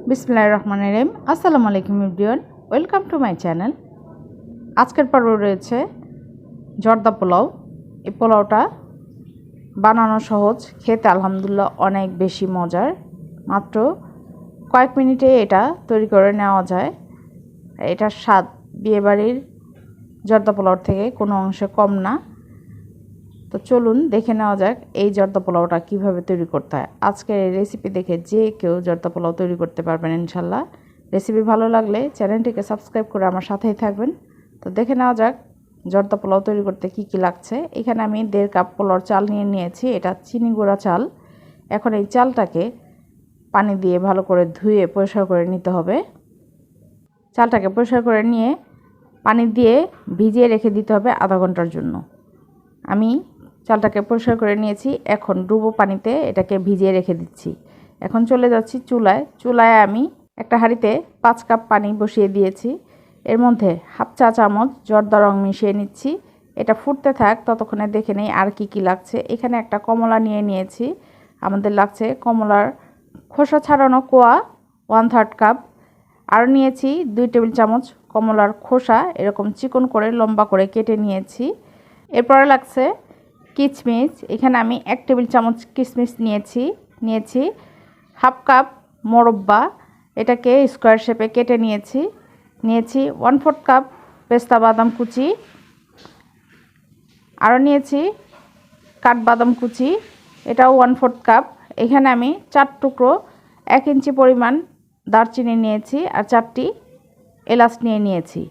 বিসমিল্লাহির রহমানির রহিম। আসসালামু আলাইকুম everyone, welcome to my channel. আজকের পর্ব রয়েছে জর্দা পোলাও। এই পোলাওটা বানানো সহজ, খেতে আলহামদুলিল্লাহ অনেক বেশি মজার। মাত্র কয়েক মিনিটে এটা তৈরি করে নেওয়া যায়। এটার স্বাদ বিয়েবাড়ির জর্দা পোলাওর থেকে কোনো অংশে কম না। তো চলুন দেখে নেওয়া যাক এই জর্দা পোলাওটা কীভাবে তৈরি করতে হয়। আজকের এই রেসিপি দেখে যে কেউ জর্দা পোলাও তৈরি করতে পারবেন ইনশাল্লাহ। রেসিপি ভালো লাগলে চ্যানেলটিকে সাবস্ক্রাইব করে আমার সাথেই থাকবেন। তো দেখে নেওয়া যাক জর্দা পোলাও তৈরি করতে কি কি লাগছে। এখানে আমি 1.5 কাপ পোলাওর চাল নিয়ে নিয়েছি। এটা চিনি গুঁড়া চাল। এখন এই চালটাকে পানি দিয়ে ভালো করে ধুয়ে পরিষ্কার করে নিতে হবে। চালটাকে পরিষ্কার করে নিয়ে পানি দিয়ে ভিজিয়ে রেখে দিতে হবে আধা ঘন্টার জন্য। আমি চালটাকে পরিষ্কার করে নিয়েছি। এখন ডুবো পানিতে এটাকে ভিজিয়ে রেখে দিচ্ছি। এখন চলে যাচ্ছি চুলায় আমি একটা হাঁড়িতে 5 কাপ পানি বসিয়ে দিয়েছি। এর মধ্যে হাফ চা চামচ জর্দা রং মিশিয়ে নিচ্ছি। এটা ফুটতে থাক, ততক্ষণে দেখে নেই আর কি কি লাগছে। এখানে একটা কমলা নিয়ে নিয়েছি। আমাদের লাগছে কমলার খোসা ছাড়ানো কোয়া 1/3 কাপ। আর নিয়েছি 2 টেবিল চামচ কমলার খোসা এরকম চিকন করে লম্বা করে কেটে নিয়েছি। এরপরে লাগছে কিশমিশ। এখানে আমি 1 টেবিল চামচ কিশমিশ নিয়েছি হাফ কাপ মোরব্বা, এটাকে স্কোয়ার শেপে কেটে নিয়েছি 1/4 কাপ পেস্তা বাদাম কুচি। আরও নিয়েছি কাঠবাদাম কুচি, এটাও 1/4 কাপ। এখানে আমি 4 টুকরো 1 ইঞ্চি পরিমাণ দারচিনি নিয়েছি আর 4টি এলাচ নিয়েছি।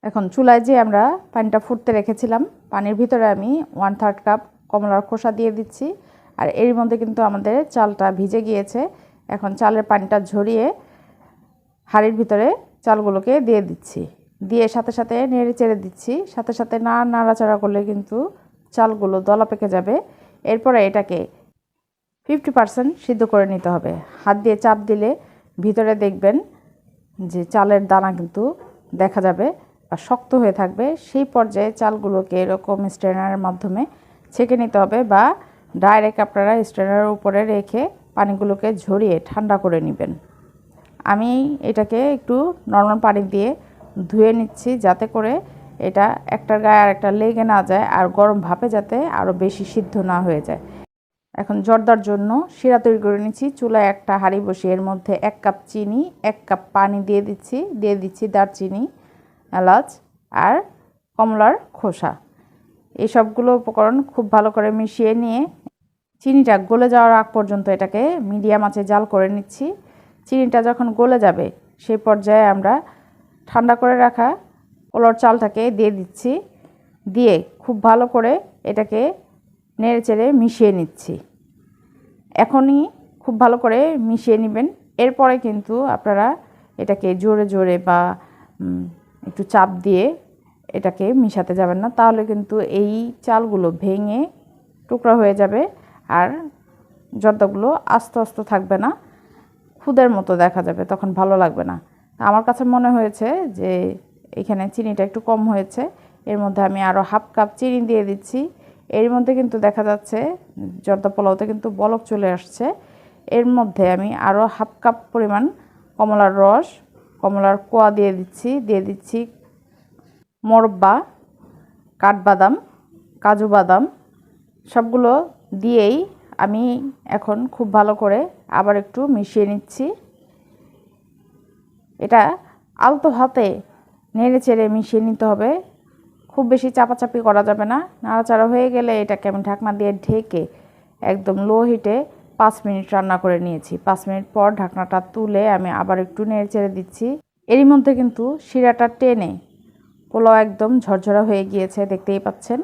এখন চুলায় যে আমরা পানিটা ফুটতে রেখেছিলাম, পানির ভিতরে আমি 1/3 কাপ কমলার খোসা দিয়ে দিচ্ছি। আর এর মধ্যে কিন্তু আমাদের চালটা ভিজে গিয়েছে। এখন চালের পানিটা ঝরিয়ে হাঁড়ির ভিতরে চালগুলোকে দিয়ে দিচ্ছি। দিয়ে সাথে সাথে নেড়ে চেড়ে দিচ্ছি। সাথে সাথে নাড়াচাড়া করলে কিন্তু চালগুলো দলা পেকে যাবে। এরপরে এটাকে 50% সিদ্ধ করে নিতে হবে। হাত দিয়ে চাপ দিলে ভিতরে দেখবেন যে চালের দানা কিন্তু দেখা যাবে বা শক্ত হয়ে থাকবে। সেই পর্যায়ে চালগুলোকে এরকম স্ট্রেনারের মাধ্যমে ছেঁকে নিতে হবে বা ডাইরেক্ট আপনারা স্ট্রেনারের উপরে রেখে পানিগুলোকে ঝরিয়ে ঠান্ডা করে নেবেন। আমি এটাকে একটু নরমাল পানি দিয়ে ধুয়ে নিচ্ছি যাতে করে এটা একটার গায়ে আর একটা লেগে না যায় আর গরম ভাপে যাতে আরও বেশি সিদ্ধ না হয়ে যায়। এখন জর্দার জন্য শিরা তৈরি করে নিচ্ছি। চুলায় একটা হাঁড়ি বসিয়ে এর মধ্যে 1 কাপ চিনি 1 কাপ পানি দিয়ে দিচ্ছি দারচিনি, এলাচ আর কমলার খোসা। এই সবগুলো উপকরণ খুব ভালো করে মিশিয়ে নিয়ে চিনিটা গলে যাওয়ার আগ পর্যন্ত এটাকে মিডিয়াম আঁচে জাল করে নিচ্ছি। চিনিটা যখন গলে যাবে সেই পর্যায়ে আমরা ঠান্ডা করে রাখা পোলাওর চালটাকে দিয়ে দিচ্ছি। দিয়ে খুব ভালো করে এটাকে নেড়ে চেড়ে মিশিয়ে নিচ্ছি। এখনই খুব ভালো করে মিশিয়ে নেবেন। এরপরে কিন্তু আপনারা এটাকে জোরে জোরে বা একটু চাপ দিয়ে এটাকে মিশাতে যাবেন না, তাহলে কিন্তু এই চালগুলো ভেঙে টুকরা হয়ে যাবে আর জর্দাগুলো আস্তে আস্তে থাকবে না, খুদের মতো দেখা যাবে, তখন ভালো লাগবে না। আমার কাছে মনে হয়েছে যে এখানে চিনিটা একটু কম হয়েছে। এর মধ্যে আমি আরও হাফ কাপ চিনি দিয়ে দিচ্ছি। এর মধ্যে কিন্তু দেখা যাচ্ছে জর্দা পোলাওতে কিন্তু বলক চলে আসছে। এর মধ্যে আমি আরও হাফ কাপ পরিমাণ কমলার রস, কমলার কোয়া দিয়ে দিচ্ছি মোরব্বা, কাঠবাদাম, কাজু বাদাম সবগুলো দিয়েই আমি এখন খুব ভালো করে আবার একটু মিশিয়ে নিচ্ছি। এটা আলতো হাতে নেড়ে চেড়ে মিশিয়ে নিতে হবে, খুব বেশি চাপাচাপি করা যাবে না। নাড়াচাড়া হয়ে গেলে এটাকে আমি ঢাকনা দিয়ে ঢেকে একদম লো হিটে 5 মিনিট রান্না করে নিয়েছি। 5 মিনিট পর ঢাকনাটা তুলে আমি আবার একটু নেড়ে চেড়ে দিচ্ছি। এরই মধ্যে কিন্তু শিরাটা টেনে পোলাও একদম ঝরঝরা হয়ে গিয়েছে, দেখতেই পাচ্ছেন।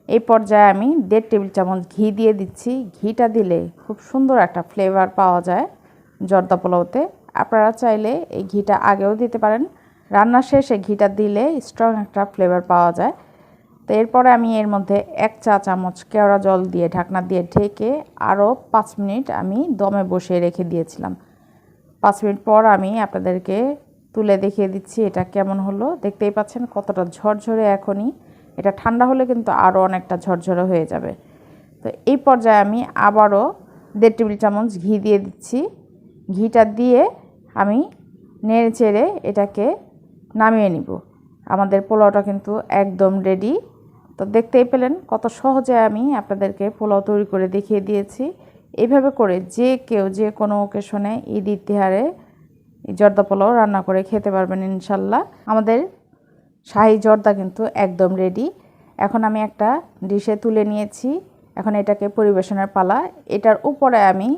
এই পর্যায়ে আমি 1.5 টেবিল চামচ ঘি দিয়ে দিচ্ছি। ঘিটা দিলে খুব সুন্দর একটা ফ্লেভার পাওয়া যায় জর্দা পোলাওতে। আপনারা চাইলে এই ঘিটা আগেও দিতে পারেন, রান্নার শেষে ঘিটা দিলে স্ট্রং একটা ফ্লেভার পাওয়া যায়। তো এরপরে আমি এর মধ্যে 1 চা চামচ কেওড়া জল দিয়ে ঢাকনা দিয়ে ঢেকে আরও 5 মিনিট আমি দমে বসিয়ে রেখে দিয়েছিলাম। 5 মিনিট পর আমি আপনাদেরকে তুলে দেখিয়ে দিচ্ছি এটা কেমন হলো। দেখতেই পাচ্ছেন কতটা ঝরঝরে এখনই। এটা ঠান্ডা হলে কিন্তু আরও অনেকটা ঝরঝরে হয়ে যাবে। তো এই পর্যায়ে আমি আবারও 1.5 টেবিল চামচ ঘি দিয়ে দিচ্ছি। ঘিটা দিয়ে আমি নেড়ে চেড়ে এটাকে নামিয়ে নিব। আমাদের পোলাওটা কিন্তু একদম রেডি। তো দেখতেই পেলেন কত সহজে আমি আপনাদেরকে পোলাও তৈরি করে দেখিয়ে দিয়েছি। এইভাবে করে যে কেউ যে কোনো অকেশনে ঈদ ইতিহারে জর্দা পোলাও রান্না করে খেতে পারবেন ইনশাল্লাহ। আমাদের শাহি জর্দা কিন্তু একদম রেডি। এখন আমি একটা ডিশে তুলে নিয়েছি। এখন এটাকে পরিবেশনের পালা। এটার উপরে আমি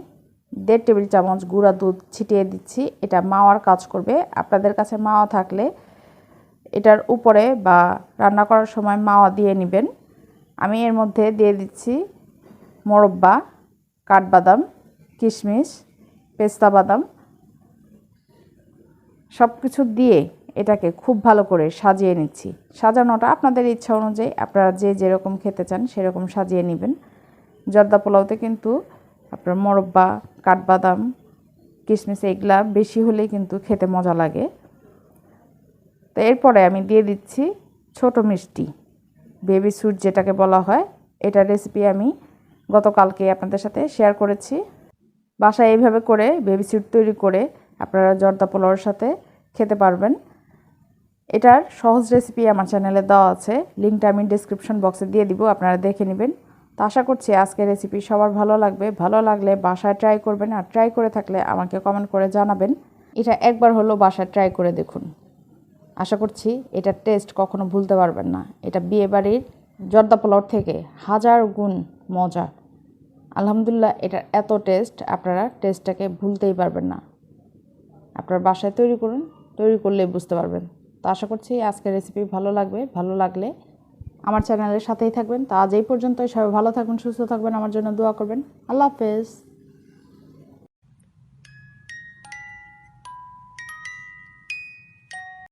1.5 টেবিল চামচ গুঁড়া দুধ ছিটিয়ে দিচ্ছি। এটা মাওয়ার কাজ করবে। আপনাদের কাছে মাওয়া থাকলে এটার উপরে বা রান্না করার সময় মাওয়া দিয়ে নেবেন। আমি এর মধ্যে দিয়ে দিচ্ছি মোরব্বা, কাঠবাদাম, কিশমিশ, পেস্তা বাদাম সব কিছু দিয়ে এটাকে খুব ভালো করে সাজিয়ে নিচ্ছি। সাজানোটা আপনাদের ইচ্ছা অনুযায়ী, আপনারা যে যেরকম খেতে চান সেরকম সাজিয়ে নেবেন। জর্দা পোলাওতে কিন্তু আপনার মোরব্বা, কাঠবাদাম, কিশমিশ এগুলা বেশি হলেই কিন্তু খেতে মজা লাগে। তো এরপরে আমি দিয়ে দিচ্ছি ছোট মিষ্টি, বেবি সুইট যেটাকে বলা হয়। এটার রেসিপি আমি গতকালকে আপনাদের সাথে শেয়ার করেছি। বাসায় এইভাবে করে বেবি সুইট তৈরি করে আপনারা জর্দা পোলাওর সাথে খেতে পারবেন। এটার সহজ রেসিপি আমার চ্যানেলে দেওয়া আছে, লিঙ্কটা আমি ডেসক্রিপশন বক্সে দিয়ে দিব, আপনারা দেখে নেবেন। তো আশা করছি আজকের রেসিপি সবার ভালো লাগবে। ভালো লাগলে বাসায় ট্রাই করবেন, আর ট্রাই করে থাকলে আমাকে কমেন্ট করে জানাবেন। এটা একবার হলো বাসায় ট্রাই করে দেখুন। আশা করছি এটার টেস্ট কখনো ভুলতে পারবেন না। এটা বিয়েবাড়ির জর্দা পোলাওর থেকে 1000 গুণ মজা। আলহামদুলিল্লাহ, এটার এত টেস্ট, আপনারা টেস্টটাকে ভুলতেই পারবেন না। আপনার বাসায় তৈরি করুন, তৈরি করলেই বুঝতে পারবেন। তো আশা করছি আজকের রেসিপি ভালো লাগবে। ভালো লাগলে আমার চ্যানেলের সাথেই থাকবেন। তো আজ এই পর্যন্তই। সবাই ভালো থাকবেন, সুস্থ থাকবেন, আমার জন্য দোয়া করবেন। আল্লাহ হাফেজ।